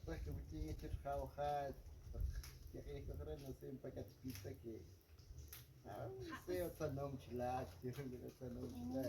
pues que me tiene que trabajar, que hay que hacer no sé, para que pista que sei otra noche la, que otra noche la.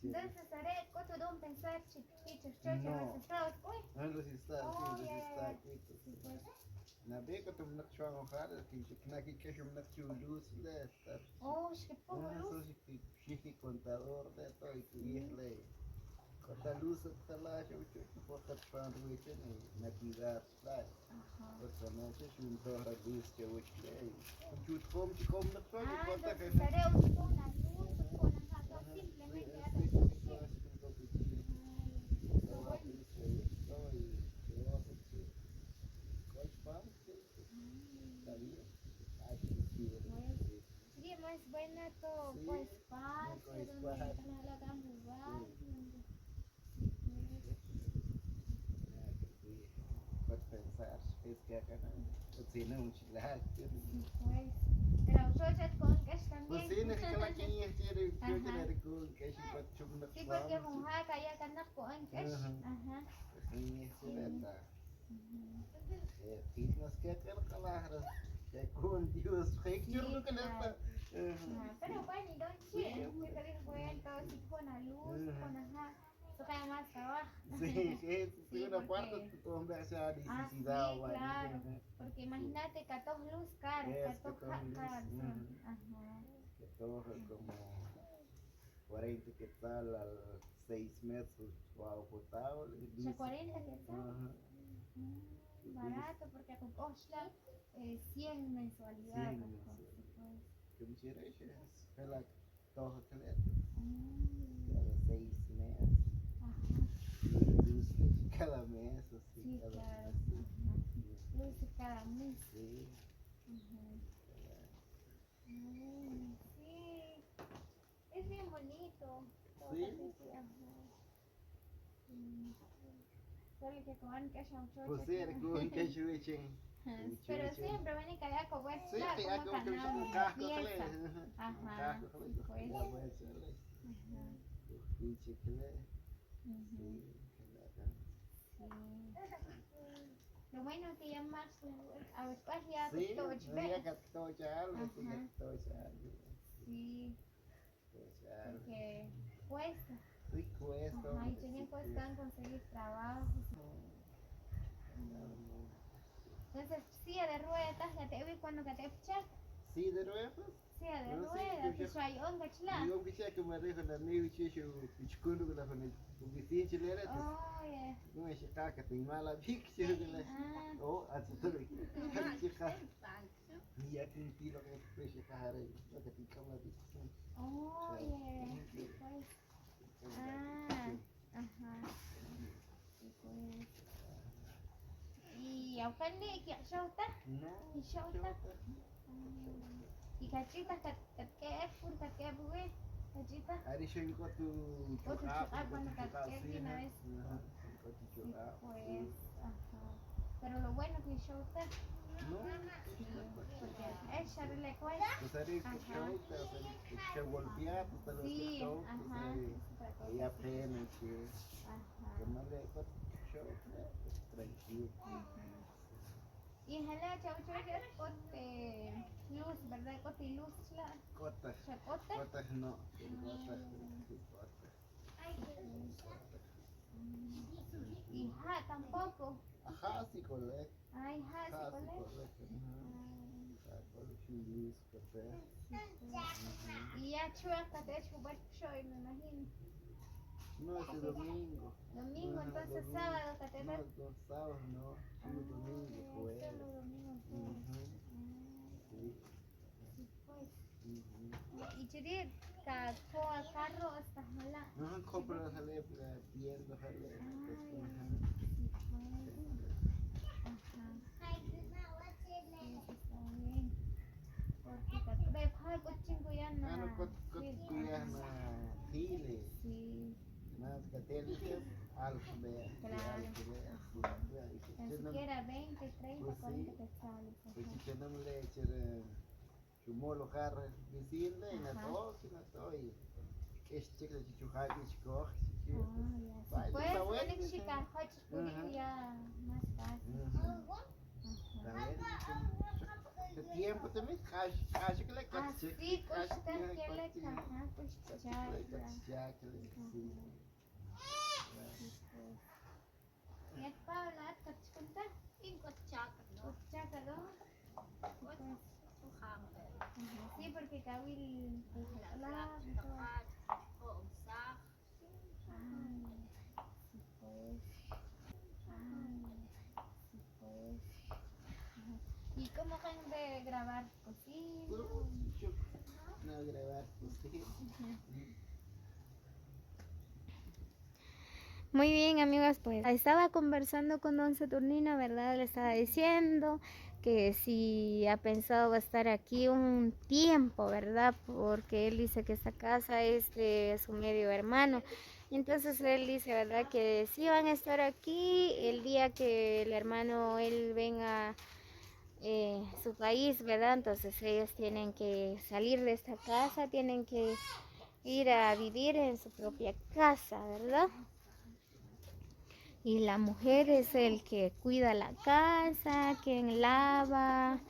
Entonces haré coto don pensar chiquitos chochos No, registrados pues. no los está, sí, Oh, los está yeah. aquí. Sí, pues. Na beca tu nak trabajar, que na que eu nak luz le estar. Oh, qué poco Ah, luz. so que contador de todo y que Sí. le. Kota luz at la yo que por estar trabajando na cuidar, la. Ajá. Otra noche es un torre luz que voy a un chut com na todo y Ah, bota que entonces haré una luz con acá simplemente haré así. Qué bueno. Pues, sí, más buena todo, pues espacio, donde entran a la gran lugar, donde sí, Pode pensar, es que acá no, si no, un chilac, pues. Pero chochas con cash pues también. sí, no es que la que es quiere, yo Ajá. quiero con que es un chum Sí, porque mojaca ya canas con cash. Ajá. pues sí, es Sí. verdad. Fitness que aquel calar, que con Dios, que Sí, yo lo que le claro. está. Pero bueno, y don't Sí, shit. Que te den cuenta, si con la luz, con ajá. Eso cae más trabajo. sí, que Sí, una parte porque. tu hombre hace Ah, necesidad sí, o claro. Porque imagínate, 14 luz caras, es 14 caras. Ajá. que todo como 40 que tal al 6 meses o agua potable. Ya 40 que tal. Ajá. Barato, porque con costa 100 mensualidad. 100 pues. que me quiere es la todo que le Mm, cada 6 meses. Ajá. Luz cada mes, así, Sí, cada claro. mes. Ajá. Luces cada mes. Sí, Ajá. Sí. Es bien bonito. Todo sí, así, ajá. Mm, Solo que con que haya un pues chocho. sí, era como que yo le eché. Pero siempre ven y calla con pues, Sí, claro, ya como como que canal, un casco que le. pieza. Un Ajá. casco que Sí, le, pues. ya voy a hacerle. Ajá. Dice que le, Ujú. sí, que le hagan. Sí. Lo bueno que ya más a ver, pues ya Sí, todo no ya que todo ya algo, sí, Ajá. que todo ya algo. Sí, Todo ya algo. porque cuesta. Sí, cuesta, Ajá, y hombre, tienen sí, cuesta cuesta. en conseguir trabajo. Entonces, silla de ruedas, ya te vi cuando que te echas. Sí, de nuevo. Silla de No, sí, ruedas, que soy onda chila. yo que que me dejo la nieve chicho, pichucundo que la pone, porque sí, chilera, Oh, yeah. no es que te mala vic, chico que la, Ah, oh, así todo, chica, y ya que un tiro que después se caja, lo que pica la vic, oh, yeah. Sí, pues. Ah, ajá. Sí, pues. Y ofende que yo está. no, Y yo está. Y cachitas que es pura que bugue. Cachitas. ahí yo encuentro tu Otro churrasco, chucar cuando churrasco, caché sí, una vez. encuentro tu Sí, churrasco, pues. sí, Ajá. Pero lo bueno que yo está. no, Sí, porque ella le cuesta. pues haré que Ajá. show, que golpear, pues tal vez que Sí, show, pues ajá. haré, Es otra cosa. y apenas que, Ajá. no le show, pues tranquilo. Y ojalá chau chau ya cote luz, ¿verdad? Cote y luz, la Cotas, chacote. cotas no, cotas, sí, cotas. Y ja, tampoco. Ajá, sí, correcto. Ay, ja, sí, Ajá, sí, cole. correcto. Ajá, con chulus, café. Y ya chueca te echo buen show, me imagino. No, ese domingo. Domingo, Ajá, entonces domingo. sábado que te No, da. los sábados no, solo domingo, jueves. Solo domingo, Ujú, sí. sí, pues. Ujú. Y chiri, carro hasta mala. No, compra la jalea, pierdo jalea. Sí, pues. Ajá. Eso está bien. Porque te deja cochingo ya Ah, no, na. cuya na hile. Sí, Nada, que te dice alfabet, claro. alfabet. Tan siquiera 20, 30, Pues 40 sí, quetzales. pues Ajá. si tenemos leche de chumolo jarra, decirle, y na Ajá. todo, y na todo, y es chico de chichujaque, chico, chiquito. ya. Si Vaya, puedes, está bueno, tienes que dice. checar, coches, por Ajá. ya más fácil. Ajá. Está bien, de tiempo também, acho que ele é Ah, cotidiano. sí, cuesta que le caja, pues ya. Ya Paula, kackunta, kacchaka, sí, porque Kawil, la, pues, pues. ¿Y cómo van de grabar cocina? No grabar, sí. Muy bien, amigos, pues estaba conversando con don Saturnino, ¿verdad? Le estaba diciendo que si ha pensado estar aquí un tiempo, ¿verdad? Porque él dice que esta casa es de su medio hermano. Entonces él dice, ¿verdad? Que sí van a estar aquí el día que el hermano, él venga a su país, ¿verdad? Entonces ellos tienen que salir de esta casa, tienen que ir a vivir en su propia casa, ¿verdad? Y la mujer es el que cuida la casa, quien lava,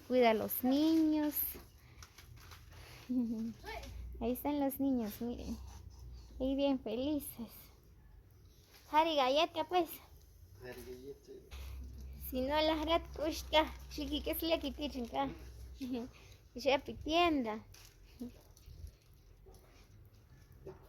cuida a los niños. Ahí están los niños, miren. Ahí bien felices. Hari galleta pues. Si no las rat kushka, chiqui que es la que tienen acá. Ya tienda.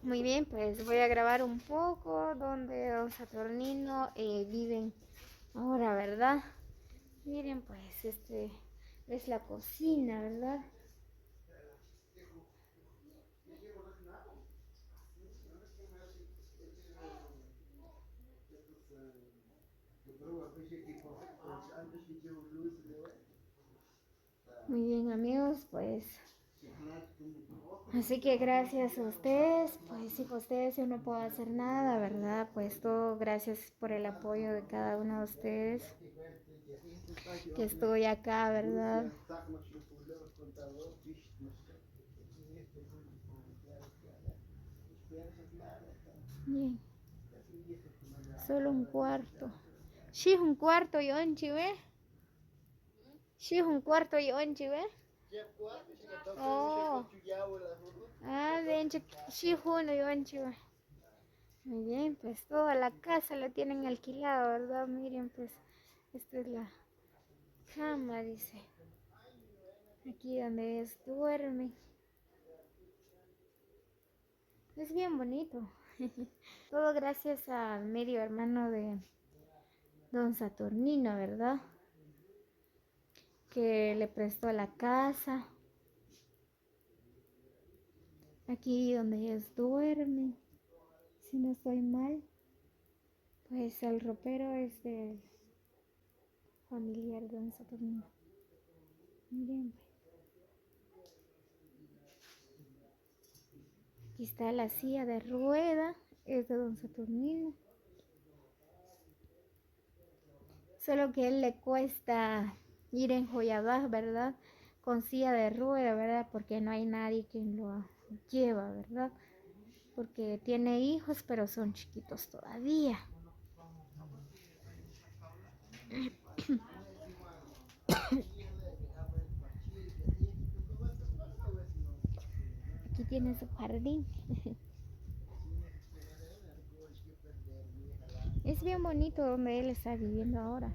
Muy bien, pues voy a grabar un poco donde don Saturnino viven ahora, ¿verdad? Miren, pues es la cocina, ¿verdad? Muy bien, amigos, pues así que gracias a ustedes, pues sin ustedes yo no puedo hacer nada, ¿verdad? Pues todo gracias por el apoyo de cada uno de ustedes que estoy acá, ¿verdad? Bien, solo un cuarto. Sí, un cuarto y onchi, ¿ve? Sí, un cuarto y onchi, ¿ve? Oh, ven, sí, uno y onchi, ¿ve? Muy bien, pues toda la casa la tienen alquilada, ¿verdad? Miren, pues esta es la cama, dice. Aquí donde ellos duermen. Es bien bonito. Todo gracias al medio hermano de don Saturnino, ¿verdad? Que le prestó la casa. Aquí donde ellos duermen. Si no estoy mal, pues el ropero es del familiar de don Saturnino. Miren, pues. Aquí está la silla de rueda, es de don Saturnino. Solo que a él le cuesta ir en Joyabaj, ¿verdad? Con silla de rueda, ¿verdad? Porque no hay nadie quien lo lleva, ¿verdad? Porque tiene hijos, pero son chiquitos todavía. Aquí tiene su jardín. Es bien bonito donde él está viviendo ahora.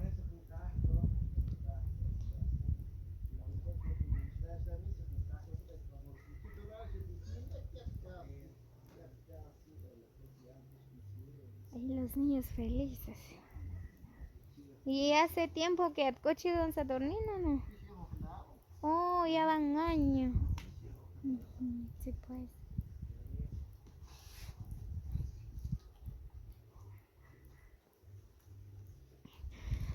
Ahí los niños felices. Y hace tiempo que coche don Saturnino, ¿no? Oh, ya van años. Sí, pues.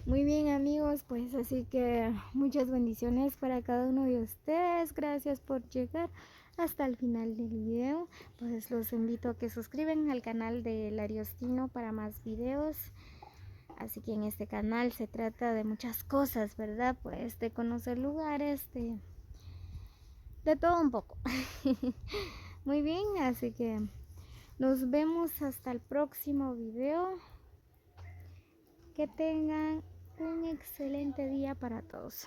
Muy bien, amigos, pues así que muchas bendiciones para cada uno de ustedes. Gracias por llegar hasta el final del video. Pues los invito a que suscriban al canal de Lariostino para más videos. Así que en este canal se trata de muchas cosas, ¿verdad? Pues de conocer lugares, de todo un poco. Muy bien, así que Nos vemos hasta el próximo video. Que tengan un excelente día para todos.